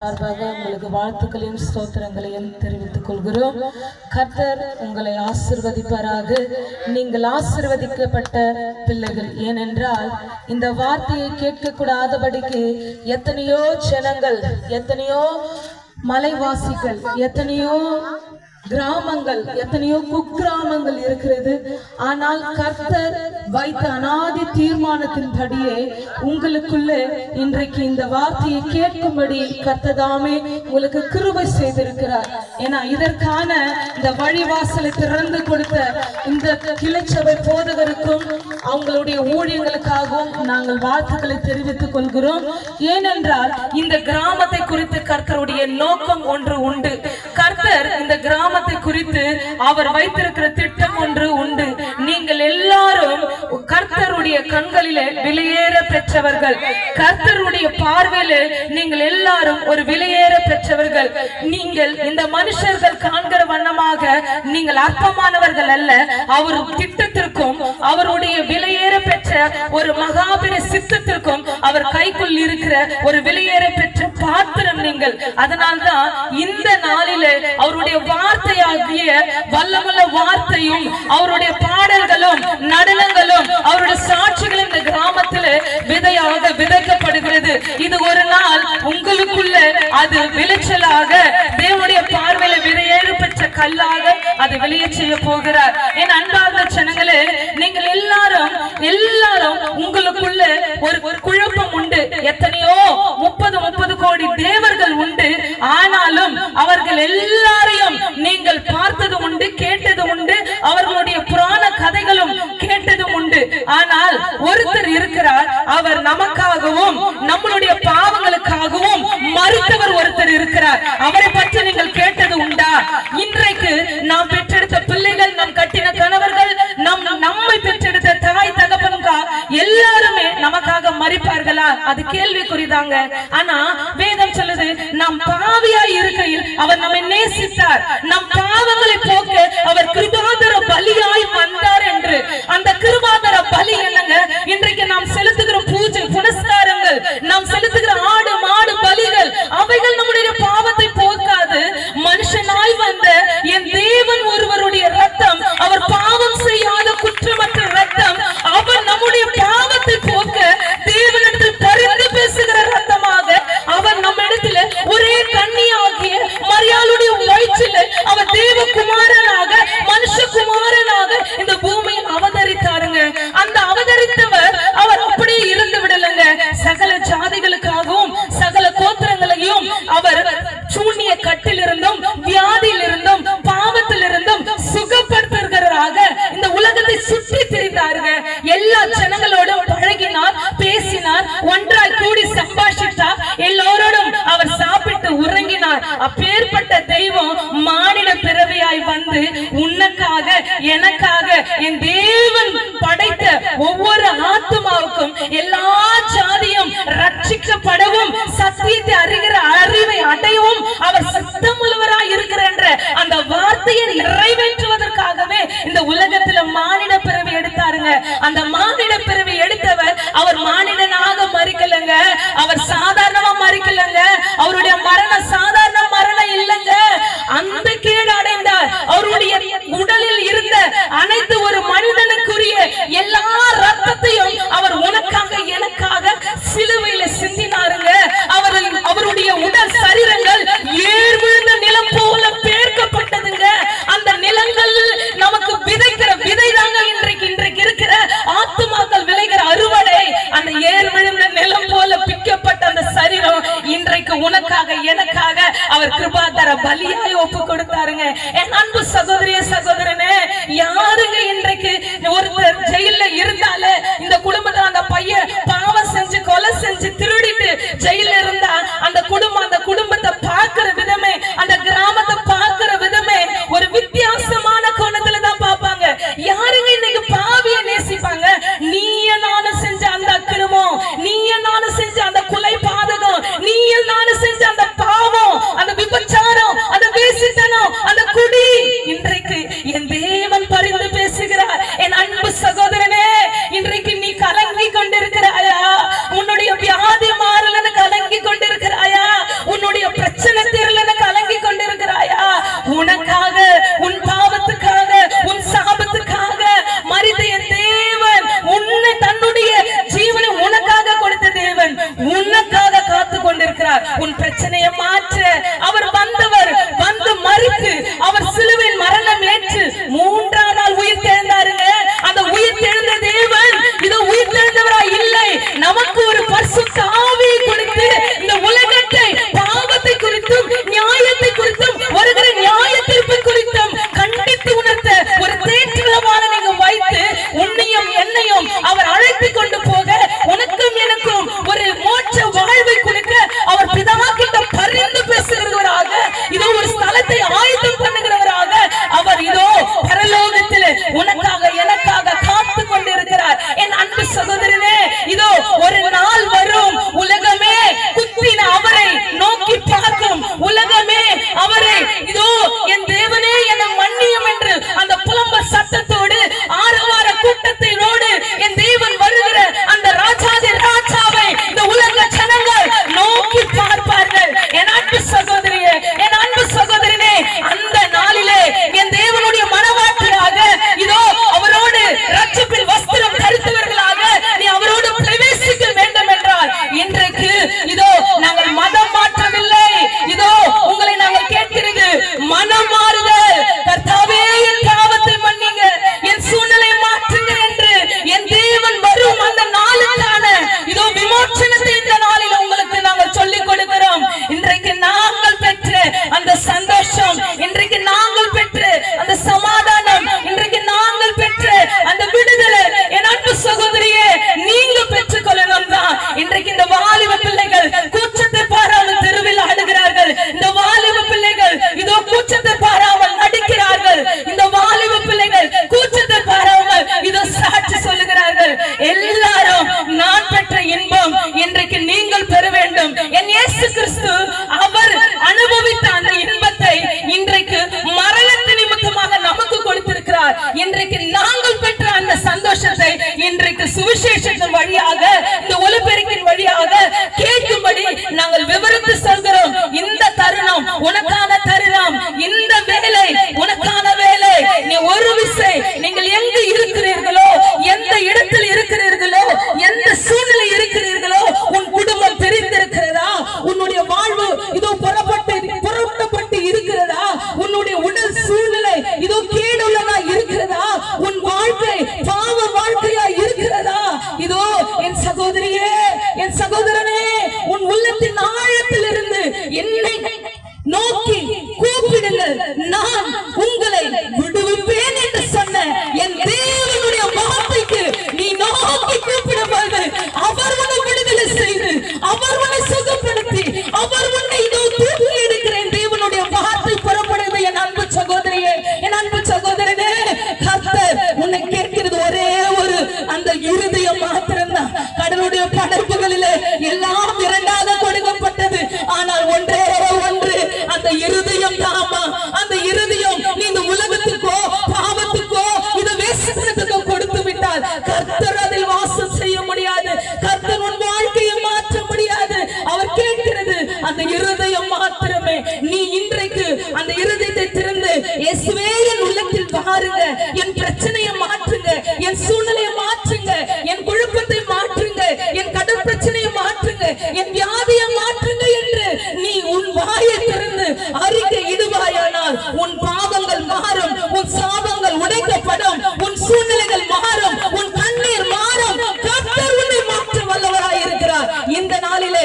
சார்பாக உங்களுக்கு வாழ்த்துக்களையும் ஸ்தோத்திரங்களையும் தெரிவித்துக் கொள்கிறோம். கர்த்தர் உங்களை ஆசீர்வதிப்பாராக. நீங்கள் ஆசீர்வதிக்கப்பட்ட பிள்ளைகள். ஏனென்றால் இந்த வார்த்தையை கேட்கக்கூடாதபடிக்கு எத்தனையோ ஜனங்கள், எத்தனையோ மலைவாசிகள், எத்தனையோ கிராமங்கள், எத்தனையோ குக்கிராமங்கள் இருக்கிறது. ஆனால் கர்த்தர் வைத்த அநாதி தீர்மானத்தின்படியே உங்களுக்குள்ளே இன்றைக்கு இந்த வார்த்தையை கேட்கும்படி கர்த்ததாமே உங்களுக்கு கிருபை செய்திருக்கிறார். ஏன்னா இதற்கான இந்த வழிவாசலை திறந்து கொடுத்த இந்த கிளைச்சபை போதகருக்கும் அவங்களுடைய ஊழியங்களுக்காகவும் நாங்கள் வாழ்த்துக்களை தெரிவித்துக் கொள்கிறோம். ஏனென்றால் இந்த கிராமத்தை குறித்து கர்த்தருடைய நோக்கம் ஒன்று உண்டு. கர்த்தர் இந்த கிராமத்தை குறித்து அவர் வைத்திருக்கிற திட்டம் ஒன்று உண்டு. நீங்கள் எல்லாரும் கர்த்தருடைய கண்களிலே விலையேற பெற்றவர்கள். கர்த்தருடைய பார்வையிலே நீங்கள் எல்லாரும் ஒரு விலையேற பெற்றவர்கள். நீங்கள் இந்த மனுஷர்கள் காண்கிற வண்ணமாக நீங்கள் அற்பமானவர்கள் அல்ல. அவர் திட்டத்திற்கும் அவருடைய விலையேற பெற்ற ஒரு மகாபெரிய சித்தத்திற்கும் அவர் கைக்குள் இருக்கிற ஒரு விலையேற பெற்ற பாத்திரம் நீங்கள். அதனால்தான் இந்த நாளிலே அவருடைய வார்த்தையாகிய வல்லமுள்ள வார்த்தையும் அவருடைய பாடல்களும் நடனங்களும் அவருடைய சாட்சிகளும் இந்த கிராமத்தில் விதையாக விதைக்கப்படுகிறது. இது ஒரு நாள் உங்களுக்குள்ள அது விளைச்சலாக தேவனுடைய பார்வையில விதையேறு பெற்ற கல்லாக அது விளைய செய்ய போகிறார். என் அன்பார்ந்த ஜனங்களே, நீங்கள் எல்லாரும் உங்களுக்குள்ள ஒரு குழப்பம் உண்டு. எத்தனையோ 30 கோடி தேவர்கள் உண்டு. ஆனாலும் அவர்கள் எல்லாரையும் நீங்கள் பார்த்தது உண்டு, கேட்டது உண்டு, அவர்களுடைய புராண கதைகளும் கேட்டது உண்டு. ஆனால் ஒருத்தர் இருக்கிறார், அவர் நமக்காகவும் நம்மளுடைய பாவங்களுக்காகவும் மரித்தவர் ஒருத்தர் இருக்கிறார். அவரை பற்றி நீங்கள் கேட்டது உண்டா? இன்றைக்கு நாம் பெற்றெடுத்த பிள்ளைகள், நம் கட்டின கணவர்கள், நம்மை பெற்றெடுத்த தாய் தகப்பனுக்கா எல்லாருமே நமக்காக மரிப்பார்களா? அது கேள்விக்குறிதாங்க. ஆனா வேதம் சொல்லுது, நாம் பாவியாய் இருக்கையில் அவர் நம்மை நேசித்தார், நம் பாவங்களை போக்க அவர் கிருபாதர பலியாய் வந்தார் என்று. அந்த கிருபாதர பலி என்னங்க? இன்றைக்கு நாம் செலுத்துகிற பூஜை புனஸ்காரங்கள், நாம் செலுத்துகிற ஆடு மாடு பலிகள், அவைகள் நம்முடைய பாவத்தை போக்காது. மனுஷனாய் வந்த என் தேவன் ஒருவருடைய ரத்தம், அவர் பாவம் செய்யாத குற்றமற்ற ரத்தம், அவர் நம்முடைய பாவத்தை போக்க தேவனிடத்தில் பரிந்து பேசுகிற ரத்தமாக அவர் நம்ம இடத்துல ஒரே கன்னியாகிய மரியாளுடைய வயிற்றில் அவர் தேவகுமாரனாக மனுஷகுமாரனாக இந்த பூமியில் அவதரித்தாருங்க. அந்த அவதரித்தவர் அவர் அப்படியே இருந்து விடலங்க. சகல ஜாதிகளுக்காகவும் சகல கோத்திரங்களையும் அவர் சூனிய கட்டிலிருந்தும் வியாதியிலிருந்தும் பாவத்திலிருந்தும் சுகப்படுத்துகிறாராக இந்த உலகத்தை சுற்றி திரிந்தார்கள். எல்லா ஜனங்களோடும் பழகினார், பேசினார், ஒன்றாய் கூடி சம்பாஷித்தார், எல்லோரோடும் அவர் சாப்பிட்டு உறங்கினார். அப்பேற்பட்ட தெய்வம் மானிட பிறவியாய் வந்து உனக்காக எனக்காக என் தேவன் படைத்த ஒவ்வொரு ஆத்துமாவுக்கும் எல்லா ஜாதியும் ரட்சிக்கப்படவும் சத்தியத்தை அறிகிற அறிவை அடையவும் அவர் சித்தமுள்ளவராய் இருக்கிறார் என்ற அந்த வார்த்தையை நிறைவேற்றுவதற்காகவே இந்த உலகத்துல மானிட பிறவி எடுத்தாருங்க. அந்த மானிட பிறவி எடுத்தவர் அவர் மானிடனாக மரிக்கலங்க, அவர் சாதாரணமா மரிக்கலங்க. அவருடைய மரணம் சாதாரண மரணம் இல்லைங்க. அந்த கேடு அடைந்தார். அவருடைய உடலில் இருந்த அனைத்து ஒரு மனிதனுக்குரிய எல்லா ரத்தத்தையும் அவர் உனக்காக எனக்காக சிலுவையில சிந்தினாருங்க. அவருடைய உடல் சரீரங்கள் ஏர் விழுந்த நிலம் போல பேர்க்கப்பட்டதுங்க. அந்த நிலங்கள் நமக்கு விதைக்கிற விதைதாங்க இன்றைக்கு இருக்கிற ஆத்துமாக்கள் விளைகிற அறுவடை. அந்த ஏர் விழுந்த நிலம் போல பிக்கப்பட்ட அந்த சரீரம் இன்றைக்கு உனக்காக எனக்காக அவர் கிருபாதர பலியாய் ஒப்பு கொடுத்தாருங்க. என் அன்பு சகோதரிய சகோதரனே, யாருங்க இன்றைக்கு ஒருத்தர் ஜெயில இருந்தாலே, இந்த குடும்பத்துல அந்த பையன் பாவம் செஞ்சு கொலை செஞ்சு திருடிட்டு ஜெயில இருந்தா அந்த குடும்பத்தை பார்க்கிற விதமே, அந்த கிராமத்தை பார்க்கிற விதமே ஒரு வித்தியாசமான கோணத்துல தான் பார்ப்பாங்க. யாருங்க இன்னைக்கு பாவிய நேசிப்பாங்க? நீய நானும் செஞ்ச அந்த அக்கிரமம், நீய நானும் செஞ்ச அந்த கொலை பாதகம், நீய நானும் செஞ்ச அந்த பாவம், அந்த விபச்சாரம், அந்த வேசித்தனம், அந்த குடி, இன்றைக்கு என் தேவன் பரிந்து பேசுகிறார். என் அன்பு சகோதரனே, இன்றைக்கு நீ கலங்கி கொண்டிருக்கிறாயா? உன்னுடைய வியாதி மாறலன்னு கலங்கி கொண்டிருக்கிறாயா? உன் பிரச்சனையை மாற்ற அவர் வந்தவர், வந்து மரித்து அவர் சிலுவையின் மரணம் ஏற்று 3ஆம் நாள் உயிர் தெழுந்தாருங்க. அந்த உயிர் தெழுந்த தேவன் இது உயிர் தெழுந்தவராய் இல்லை, நமக்கு ஒரு பரிசுத்த ஆவியை கொடுத்து இந்த உலகத்தை பாவத்தை குறித்தும் நியாயத்தை குறித்தும் வருகிற நியாய தீர்ப்பு குறித்தும் கண்டித்து உணர்த்த ஒரு தேற்றமான நீங்க வைத்து உன்னையும் என்னையும் அவர் அழைத்து கொண்டு போக உனக்கும் எனக்கும் ஒரு மோட்ச வாழ்வை கொடுக்க அவர் பிதா கிட்ட பரிந்து பேசுகிறவராக இதோ ஒரு ஸ்தலத்தை ஆயத்தம் பண்ணுகிறவராக அவர் இதோ பரலோகத்தில் உனக்காக எனக்காக காத்து கொண்டிருக்கிறார். என் அன்பு சகோதரனே, இதோ ஒரு நாள் வரும் உலகமே குத்தின அவரை நோக்கி பார்க்கும், உலகமே அவரை இதோ என் தேவனே என மன்னியும் என்று அந்த புலம்பல் சத்தத்தோடு ஆரவார கூட்டத்தினோடு என் தேவன் வருகிற அந்த ராஜாதி ராஜாவை இந்த உலக ஜனங்கள் நோக்கி பார்ப்பார்கள். என் அன்பு சகோதரியே, என் அன்பு சகோதரனே, அந்த நாளிலே என் தேவனுடைய மனவாட்டியாக இதோ அவரோடு ரட்சிப்பில் வஸ்திரம் தரித்தவர்களாக நீ அவரோடு பிரவேசிக்க வேண்டும் என்றால் இன்றைக்கு இதோ நாங்கள் மதம் மாற்றவில்லை, இதோ உங்களை நாங்கள் கேட்கிறது மனம் மாறுதல். கர்த்தாவே என் பாவத்தை மன்னிங்க, என் சூழ்நிலை மாற்றுங்க என்று என் தேவன் வரும் அந்த நாளுக்கான இதோ விமோசனத்தை இந்த நாளில் உங்களுக்கு நாங்கள் சொல்லிக் கொடுக்கிறோம். இன்றைக்கு நாங்கள் பெற்ற அந்த சந்தோஷம், இன்றைக்கு நாங்கள் பெற்ற அந்த சமாதானம், இன்றைக்கு நாங்கள் பெற்ற அந்த விடுதலை என் அன்பு சகோதரியே நீங்க பெற்றுக் கொள்ளணும் தான். இன்றைக்கு இந்த வாலிப பிள்ளைகள் கூச்சத்தை பாராமல் தெருவில் ஆடுகிறார்கள், இந்த வாலிப பிள்ளைகள் இதோ கூச்சத்தை பாராமல் நடிக்கிறார்கள், இந்த வாலிப பிள்ளைகள் கூச்சத்தை பாராமல் இதோ சாட்சி சொல்லுகிறார்கள். எல்லாரும் நான் பெற்ற இன்பம் இன்றைக்கு நீங்கள் பெற வேண்டும். என் இயேசு கிறிஸ்து அவர் அனுபவித்த அந்த இன்பத்தை இன்றைக்கு மரணத்தின் நிமித்தமாக நமக்கு கொடுத்திருக்கிறார். இன்றைக்கு நாங்கள் பெற்ற அந்த சந்தோஷத்தை இன்றைக்கு சுவிசேஷத்தின் வழியாக இந்த ஒலிபெருக்கின் வழியாக கேட்கும்படி நாங்கள் விவரித்து சொல்கிறோம். இந்த தருணம் உனக்கான தருணம், இந்த வேலை உனக்கான வேலை. நீ ஒரு விசை நீங்கள் எங்கு இருக்கிறீர்களோ, எந்த இடத்தில் இருக்கிறீர்களோ, எந்த சூழ்நிலை இருக்கிறீர்களோ, உன் குடும்பம் தெரிந்திருக்கிறதா, உன்னுடைய வாழ்வு இதோ புறப்பட்டு இருக்கிறதா, உன்னுடைய உடல் சூழ்நிலை இதோ கேடுள்ளதா இருக்கிறதா, உன் வாழ்க்கை பாவ வாழ்க்கையா இருக்கிறதா, இதோ என் சகோதரியே என் சகோதரனே உன் உள்ளத்தின் ஆழத்தில் இருந்து என்னை நோக்கி கூப்பிடுங்கள், நான் உங்களை விடுவிப்பேன் என்று சொன்ன என் தேவனுடைய வார்த்தைக்கு நீ நோக்கி கூப்பிடும்போது அவர் உன்னை விடுதலை செய்து அவர் உன்னை சுகப்படுத்தி அவர் உன்னை இதோ தூக்கி எடுக்கிற தேவனுடைய வார்த்தை புறப்படுது. என் அன்பு சகோதரியே, என் அன்பு சகோதரனே, கர்த்தர் உன்னை கேட்கிறது ஒரே ஒரு அந்த இருதயம் மாத்திரம்தான். கடலுடைய படைப்புகளிலே எல்லாம் இரண்டாக கொடுக்கப்பட்டது, ஆனால் ஒன்றே ஒன்று அந்த இருதயம் தாமா. அந்த இருதயம் நீ இந்த உலகத்துக்கோ பாவத்துக்கோ இந்த வேசனத்துக்கோ கொடுத்து விட்டால் கர்த்தர் அதில் வாசம் செய்ய முடியாது, கர்த்தர் உன் வாழ்க்கையை மாற்ற முடியாது. அவர் கேட்கிறது அந்த இருதயம் மாத்திரமே. நீ இன்றைக்கு அந்த இருதயத்தை திறந்து இயேசுவே என் உள்ளத்தில் வாருங்க, என் பிரச்சனையை மாற்றுங்க, என் சூழ்நிலையை மாற்றுங்க, என் குழப்பத்தை மாற்றுங்க, என் கடன் பிரச்சனையை மாற்றுங்க, என் வியாதியை மாற்றுங்க என்று நீ உன் வாயை திறந்து அறிக்கை இடுவாயானால் உன் பாவங்கள் மாறும், உன் சாபங்கள் உடைக்கப்படும், உன் சூழ்நிலைகள் மாறும், உன் கண்ணீர் மாறும். கர்த்தர் உன்னை மாற்ற வல்லவராய் இருக்கிறார். இந்த நாளிலே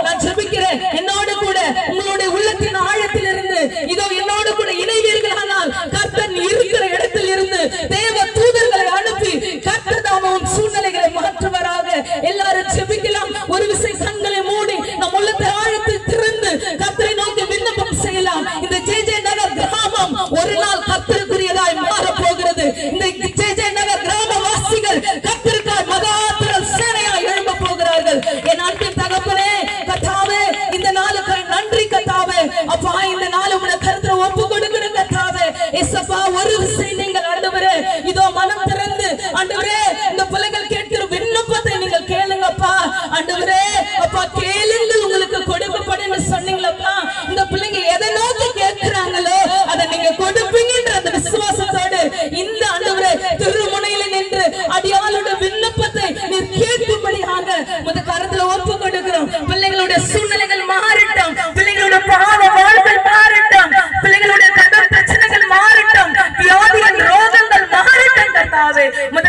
நான் ஜெபிக்கிறேன், என்னோடு கூட உங்களுடைய உள்ளத்தின் ஆழத்தில் இருந்து இதோ என்னோடு கூட இணைவீர்களானால் கர்த்தர் இருக்கிற இடத்தில் இருந்து தேவ தூதர்களை அனுப்பி கர்த்தர் தாமே உன் சூழ்நிலைகளை மாற்றுவராக. எல்லாரும் ஜெபிக்கலாம். ஒரு விசை கண்களை மூடி நம் உள்ளத்தை ஆழத்தில் திறந்து கர்த்தரை நோக்கி விண்ணப்பம் செய்யலாம். இந்த ஜே நகர் கிராமம் ஒரு நாள் கர்த்தருக்குரியதாய் மாறப் போகிறது. இந்த ஜே நகர் கிராமவாசிகள் கர்த்தருக்காய் மகாத்திரள் சேனையாய் எழும்ப போகிறார்கள். என் அன்பின் தகப்பனே, கர்த்தாவே இந்த நாளுக்கு நன்றி கர்த்தாவே. அப்பா இந்த நாள் உங்களுடைய கருத்தை ஒப்பு கொடுக்கணும் கர்த்தாவே. ஏசப்பா ஒரு விசை நீங்கள் ஆண்டவரே இதோ மனம் திறந்து ஆண்டவரே இந்த பிள்ளைகள் கேட்கிற விண்ணப்பத்தை நீங்கள் கேளுங்கப்பா. ஆண்டவரே அப்பா கேளுங்கள் உங்களுக்கு கொடுக்கப்படும் சொன்னீங்களப்பா. இந்த பிள்ளைங்க எதை நோக்கி கேட்கிறாங்களோ அதை நீங்க கொடுப்பீங்கன்ற அந்த விசுவாசத்தோடு இந்த ஆண்டவரே திருமுனையில நின்று அடியாளோட விண்ணப்பத்தை நீர் கேட்கும்படியாக உங்க கருத்துல ஒப்பு கொடுக்கிறோம். பிள்ளைகளுடைய சூழ்நிலைகள் மாறட்டும். உமது